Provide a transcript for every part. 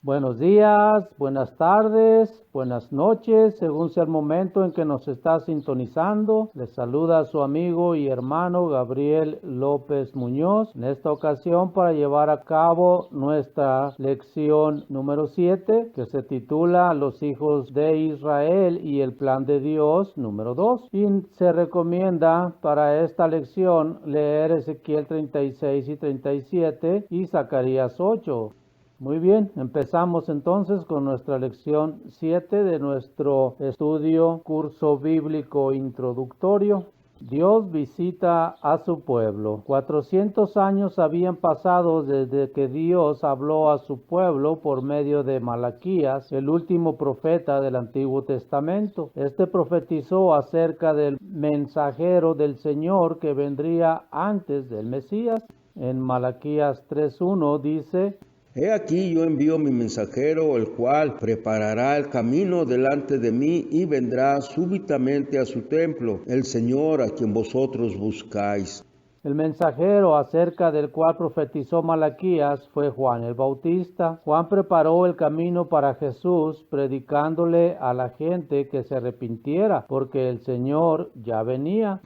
Buenos días, buenas tardes, buenas noches, según sea el momento en que nos está sintonizando. Les saluda su amigo y hermano Gabriel López Muñoz, en esta ocasión para llevar a cabo nuestra lección número 7, que se titula Los hijos de Israel y el plan de Dios número 2. Y se recomienda para esta lección leer Ezequiel 36 y 37 y Zacarías 8. Muy bien, empezamos entonces con nuestra lección 7 de nuestro estudio curso bíblico introductorio. Dios visita a su pueblo. 400 años habían pasado desde que Dios habló a su pueblo por medio de Malaquías, el último profeta del Antiguo Testamento. Este profetizó acerca del mensajero del Señor que vendría antes del Mesías. En Malaquías 3:1 dice: He aquí yo envío mi mensajero, el cual preparará el camino delante de mí y vendrá súbitamente a su templo, el Señor a quien vosotros buscáis. El mensajero acerca del cual profetizó Malaquías fue Juan el Bautista. Juan preparó el camino para Jesús, predicándole a la gente que se arrepintiera, porque el Señor ya venía.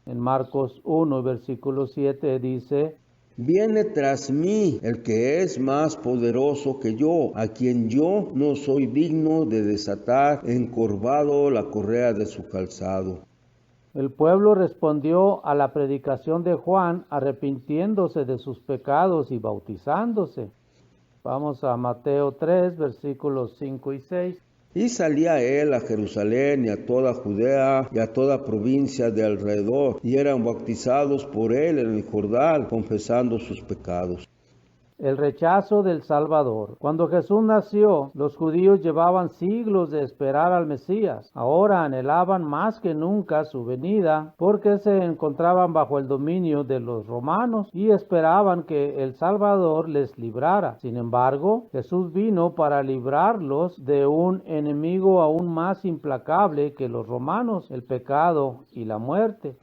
En Marcos 1, versículo 7 dice: Viene tras mí el que es más poderoso que yo, a quien yo no soy digno de desatar encorvado la correa de su calzado. El pueblo respondió a la predicación de Juan arrepintiéndose de sus pecados y bautizándose. Vamos a Mateo 3, versículos 5 y 6. Y salía él a Jerusalén y a toda Judea y a toda provincia de alrededor, y eran bautizados por él en el Jordán, confesando sus pecados. El rechazo del Salvador. Cuando Jesús nació, los judíos llevaban siglos de esperar al Mesías. Ahora anhelaban más que nunca su venida porque se encontraban bajo el dominio de los romanos y esperaban que el Salvador les librara. Sin embargo, Jesús vino para librarlos de un enemigo aún más implacable que los romanos, el pecado y la muerte.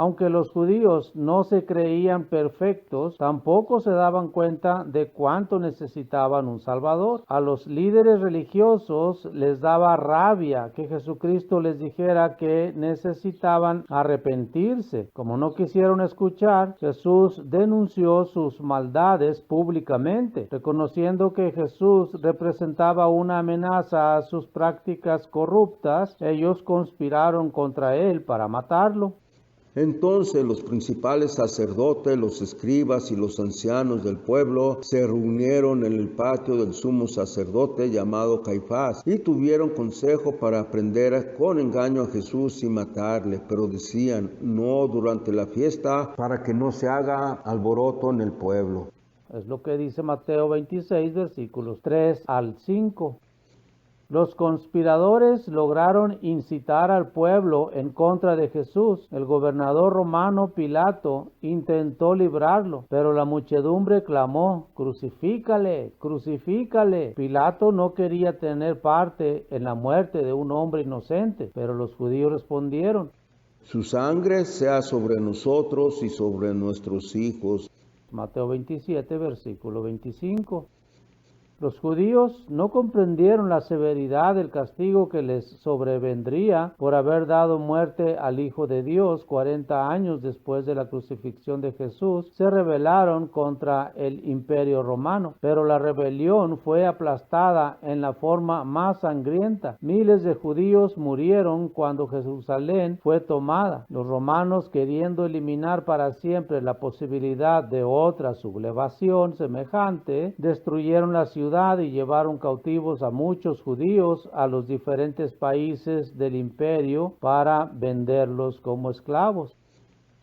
Aunque los judíos no se creían perfectos, tampoco se daban cuenta de cuánto necesitaban un Salvador. A los líderes religiosos les daba rabia que Jesucristo les dijera que necesitaban arrepentirse. Como no quisieron escuchar, Jesús denunció sus maldades públicamente, reconociendo que Jesús representaba una amenaza a sus prácticas corruptas. Ellos conspiraron contra él para matarlo. Entonces los principales sacerdotes, los escribas y los ancianos del pueblo se reunieron en el patio del sumo sacerdote llamado Caifás y tuvieron consejo para prender con engaño a Jesús y matarle, pero decían: no durante la fiesta, para que no se haga alboroto en el pueblo. Es lo que dice Mateo 26, versículos 3 al 5. Los conspiradores lograron incitar al pueblo en contra de Jesús. El gobernador romano Pilato intentó librarlo, pero la muchedumbre clamó: «Crucifícale, crucifícale». Pilato no quería tener parte en la muerte de un hombre inocente, pero los judíos respondieron: «Su sangre sea sobre nosotros y sobre nuestros hijos». Mateo 27, versículo 25. Los judíos no comprendieron la severidad del castigo que les sobrevendría por haber dado muerte al Hijo de Dios 40 años después de la crucifixión de Jesús. Se rebelaron contra el imperio romano, pero la rebelión fue aplastada en la forma más sangrienta. Miles de judíos murieron cuando Jerusalén fue tomada. Los romanos, queriendo eliminar para siempre la posibilidad de otra sublevación semejante, destruyeron la ciudad y llevaron cautivos a muchos judíos a los diferentes países del imperio para venderlos como esclavos.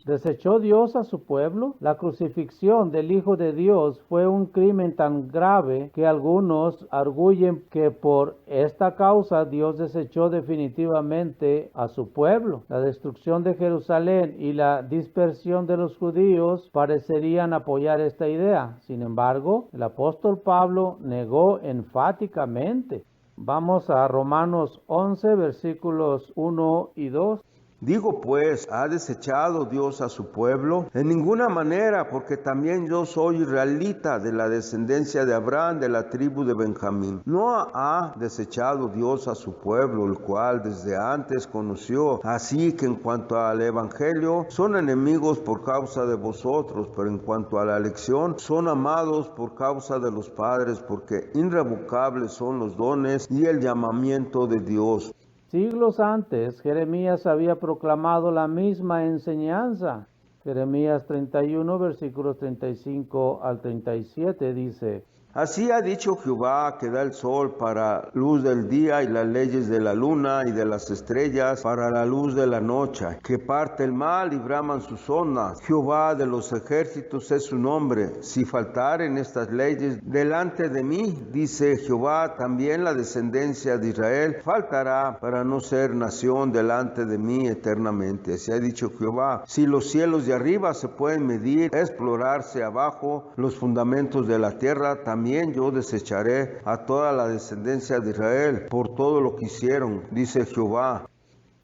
¿Desechó Dios a su pueblo? La crucifixión del Hijo de Dios fue un crimen tan grave que algunos arguyen que por esta causa Dios desechó definitivamente a su pueblo. La destrucción de Jerusalén y la dispersión de los judíos parecerían apoyar esta idea. Sin embargo, el apóstol Pablo negó enfáticamente. Vamos a Romanos 11, versículos 1 y 2. Digo pues, ¿ha desechado Dios a su pueblo? En ninguna manera, porque también yo soy israelita, de la descendencia de Abraham, de la tribu de Benjamín. No ha desechado Dios a su pueblo, el cual desde antes conoció. Así que en cuanto al evangelio, son enemigos por causa de vosotros, pero en cuanto a la elección, son amados por causa de los padres, porque irrevocables son los dones y el llamamiento de Dios. Siglos antes, Jeremías había proclamado la misma enseñanza. Jeremías 31, versículos 35 al 37 dice: Así ha dicho Jehová, que da el sol para luz del día y las leyes de la luna y de las estrellas para la luz de la noche, que parte el mal y braman sus ondas. Jehová de los ejércitos es su nombre. Si faltaren estas leyes delante de mí, dice Jehová, también la descendencia de Israel faltará para no ser nación delante de mí eternamente. Así ha dicho Jehová. Si los cielos de arriba se pueden medir, explorarse abajo los fundamentos de la tierra, también yo desecharé a toda la descendencia de Israel por todo lo que hicieron, dice Jehová.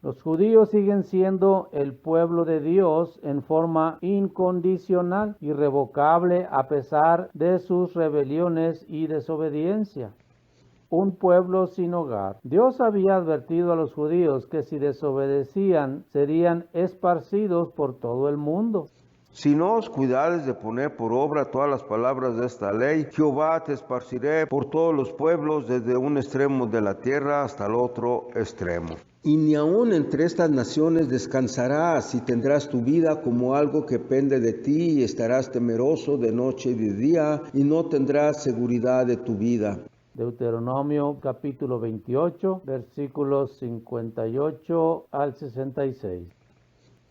Los judíos siguen siendo el pueblo de Dios en forma incondicional, irrevocable, a pesar de sus rebeliones y desobediencia. Un pueblo sin hogar. Dios había advertido a los judíos que si desobedecían, serían esparcidos por todo el mundo. Si no os cuidares de poner por obra todas las palabras de esta ley, Jehová te esparciré por todos los pueblos, desde un extremo de la tierra hasta el otro extremo. Y ni aun entre estas naciones descansarás, y tendrás tu vida como algo que pende de ti, y estarás temeroso de noche y de día, y no tendrás seguridad de tu vida. Deuteronomio capítulo 28, versículos 58 al 66.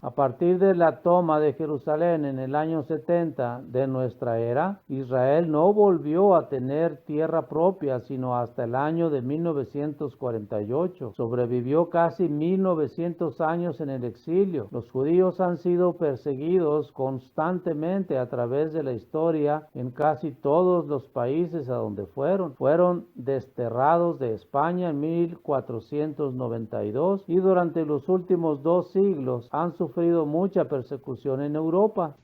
A partir de la toma de Jerusalén en el año 70 de nuestra era, Israel no volvió a tener tierra propia sino hasta el año de 1948. Sobrevivió casi 1900 años en el exilio. Los judíos han sido perseguidos constantemente a través de la historia en casi todos los países a donde fueron. Fueron desterrados de España en 1492 y durante los últimos 2 siglos han sufrido mucha persecución en Europa.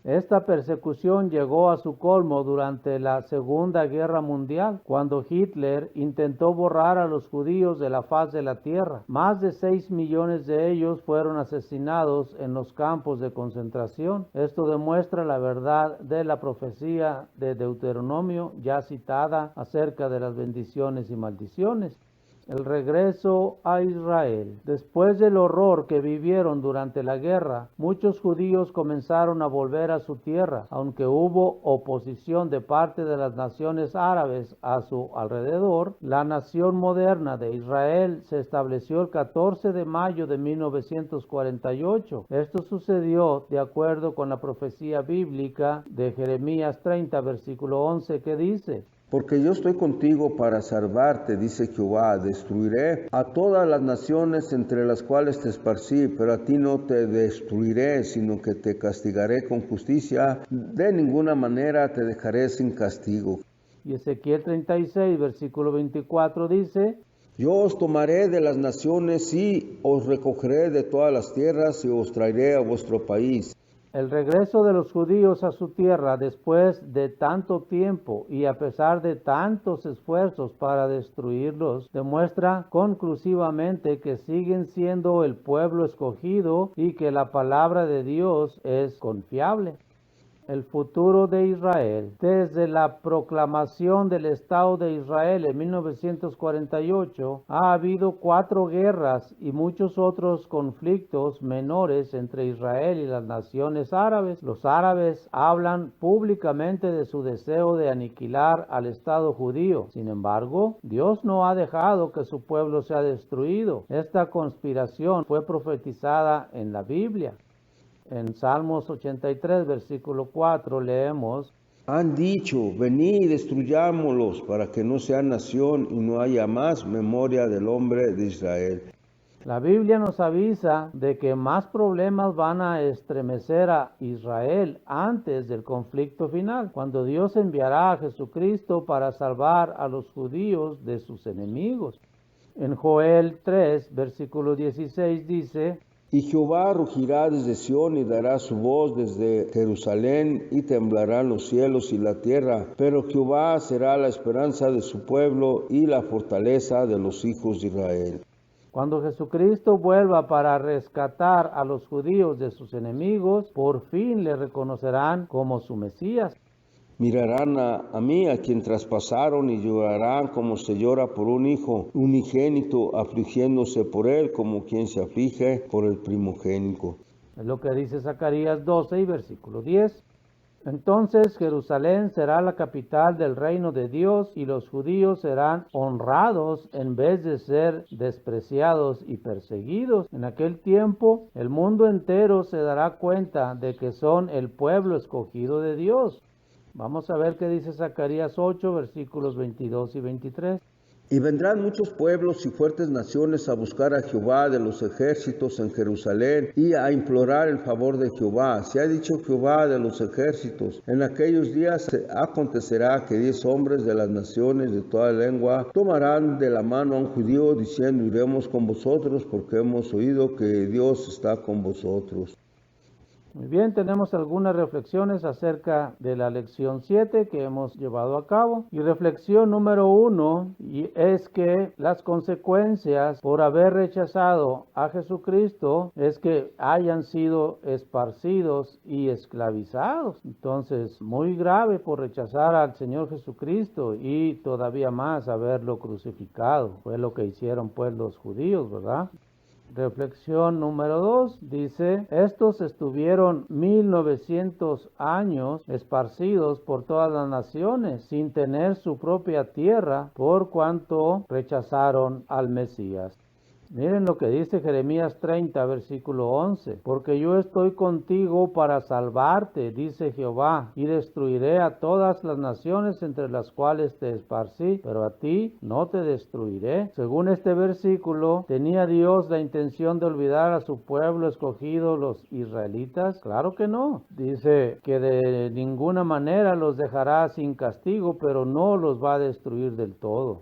Esta persecución llegó a su colmo durante la Segunda Guerra Mundial, cuando Hitler intentó borrar a los judíos de la faz de la tierra. Más de 6 millones de ellos fueron asesinados en los campos de concentración. Esto demuestra la verdad de la profecía de Deuteronomio ya citada acerca de las bendiciones y maldiciones. El regreso a Israel. Después del horror que vivieron durante la guerra, muchos judíos comenzaron a volver a su tierra, aunque hubo oposición de parte de las naciones árabes a su alrededor. La nación moderna de Israel se estableció el 14 de mayo de 1948. Esto sucedió de acuerdo con la profecía bíblica de Jeremías 30, versículo 11, que dice: Porque yo estoy contigo para salvarte, dice Jehová, destruiré a todas las naciones entre las cuales te esparcí, pero a ti no te destruiré, sino que te castigaré con justicia, de ninguna manera te dejaré sin castigo. Y Ezequiel 36, versículo 24 dice: Yo os tomaré de las naciones y os recogeré de todas las tierras y os traeré a vuestro país. El regreso de los judíos a su tierra después de tanto tiempo y a pesar de tantos esfuerzos para destruirlos demuestra conclusivamente que siguen siendo el pueblo escogido y que la palabra de Dios es confiable. El futuro de Israel. Desde la proclamación del Estado de Israel en 1948, ha habido 4 guerras y muchos otros conflictos menores entre Israel y las naciones árabes. Los árabes hablan públicamente de su deseo de aniquilar al Estado judío. Sin embargo, Dios no ha dejado que su pueblo sea destruido. Esta conspiración fue profetizada en la Biblia. En Salmos 83, versículo 4, leemos: Han dicho, venid y destruyámoslos para que no sean nación y no haya más memoria del hombre de Israel. La Biblia nos avisa de que más problemas van a estremecer a Israel antes del conflicto final, cuando Dios enviará a Jesucristo para salvar a los judíos de sus enemigos. En Joel 3, versículo 16 dice: Y Jehová rugirá desde Sión y dará su voz desde Jerusalén, y temblarán los cielos y la tierra, pero Jehová será la esperanza de su pueblo y la fortaleza de los hijos de Israel. Cuando Jesucristo vuelva para rescatar a los judíos de sus enemigos, por fin le reconocerán como su Mesías. Mirarán a mí, a quien traspasaron, y llorarán como se llora por un hijo unigénito, afligiéndose por él como quien se aflige por el primogénito. Es lo que dice Zacarías 12 y versículo 10. Entonces Jerusalén será la capital del reino de Dios, y los judíos serán honrados en vez de ser despreciados y perseguidos. En aquel tiempo el mundo entero se dará cuenta de que son el pueblo escogido de Dios. Vamos a ver qué dice Zacarías 8, versículos 22 y 23. Y vendrán muchos pueblos y fuertes naciones a buscar a Jehová de los ejércitos en Jerusalén y a implorar el favor de Jehová. Se ha dicho Jehová de los ejércitos: en aquellos días acontecerá que 10 hombres de las naciones de toda lengua tomarán de la mano a un judío, diciendo: iremos con vosotros, porque hemos oído que Dios está con vosotros. Muy bien, tenemos algunas reflexiones acerca de la lección 7 que hemos llevado a cabo. Y reflexión número 1 es que las consecuencias por haber rechazado a Jesucristo es que hayan sido esparcidos y esclavizados. Entonces, muy grave por rechazar al Señor Jesucristo y todavía más haberlo crucificado. Fue lo que hicieron pues los judíos, ¿verdad? Reflexión número 2 dice: estos estuvieron 1900 años esparcidos por todas las naciones sin tener su propia tierra, por cuanto rechazaron al Mesías. Miren lo que dice Jeremías 30, versículo 11. Porque yo estoy contigo para salvarte, dice Jehová, y destruiré a todas las naciones entre las cuales te esparcí, pero a ti no te destruiré. Según este versículo, ¿tenía Dios la intención de olvidar a su pueblo escogido, los israelitas? Claro que no. Dice que de ninguna manera los dejará sin castigo, pero no los va a destruir del todo.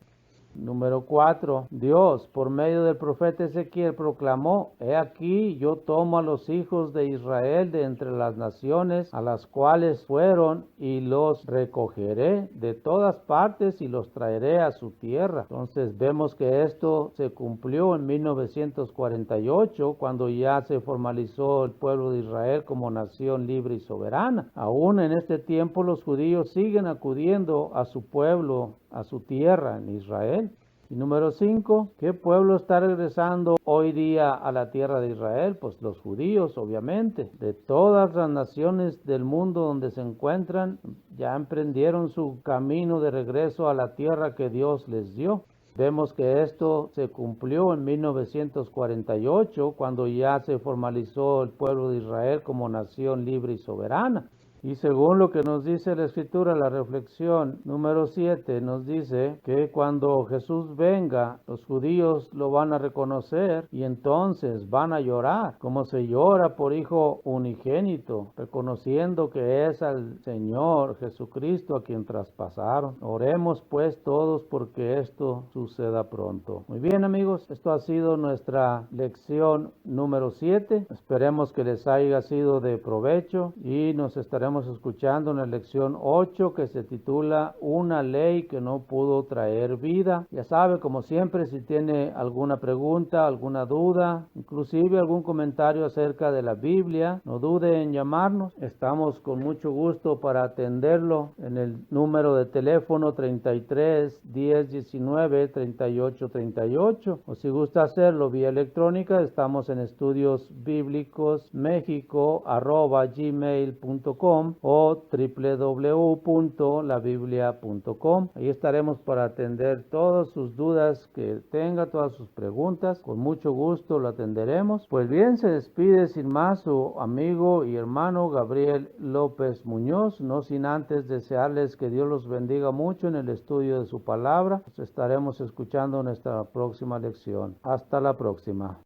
Número 4. Dios, por medio del profeta Ezequiel, proclamó: he aquí, yo tomo a los hijos de Israel de entre las naciones a las cuales fueron, y los recogeré de todas partes y los traeré a su tierra. Entonces vemos que esto se cumplió en 1948, cuando ya se formalizó el pueblo de Israel como nación libre y soberana. Aún en este tiempo los judíos siguen acudiendo a su pueblo, a su tierra en Israel. Y número 5, ¿qué pueblo está regresando hoy día a la tierra de Israel? Pues los judíos, obviamente. De todas las naciones del mundo donde se encuentran, ya emprendieron su camino de regreso a la tierra que Dios les dio. Vemos que esto se cumplió en 1948, cuando ya se formalizó el pueblo de Israel como nación libre y soberana. Y según lo que nos dice la Escritura, la reflexión número 7 nos dice que cuando Jesús venga, los judíos lo van a reconocer y entonces van a llorar, como se llora por hijo unigénito, reconociendo que es al Señor Jesucristo a quien traspasaron. Oremos pues todos porque esto suceda pronto. Muy bien, amigos, esto ha sido nuestra lección número 7. Esperemos que les haya sido de provecho y nos estaremos escuchando en la lección 8, que se titula Una ley que no pudo traer vida. Ya sabe, como siempre, si tiene alguna pregunta, alguna duda, inclusive algún comentario acerca de la Biblia, no dude en llamarnos. Estamos con mucho gusto para atenderlo en el número de teléfono 33 10 19 38 38, o si gusta hacerlo vía electrónica, estamos en estudiosbiblicos@gmail.com o www.labiblia.com. Ahí estaremos para atender todas sus dudas que tenga, todas sus preguntas. Con mucho gusto lo atenderemos. Pues bien, se despide sin más su amigo y hermano Gabriel López Muñoz, no sin antes desearles que Dios los bendiga mucho en el estudio de su palabra. Nos estaremos escuchando en nuestra próxima lección. Hasta la próxima.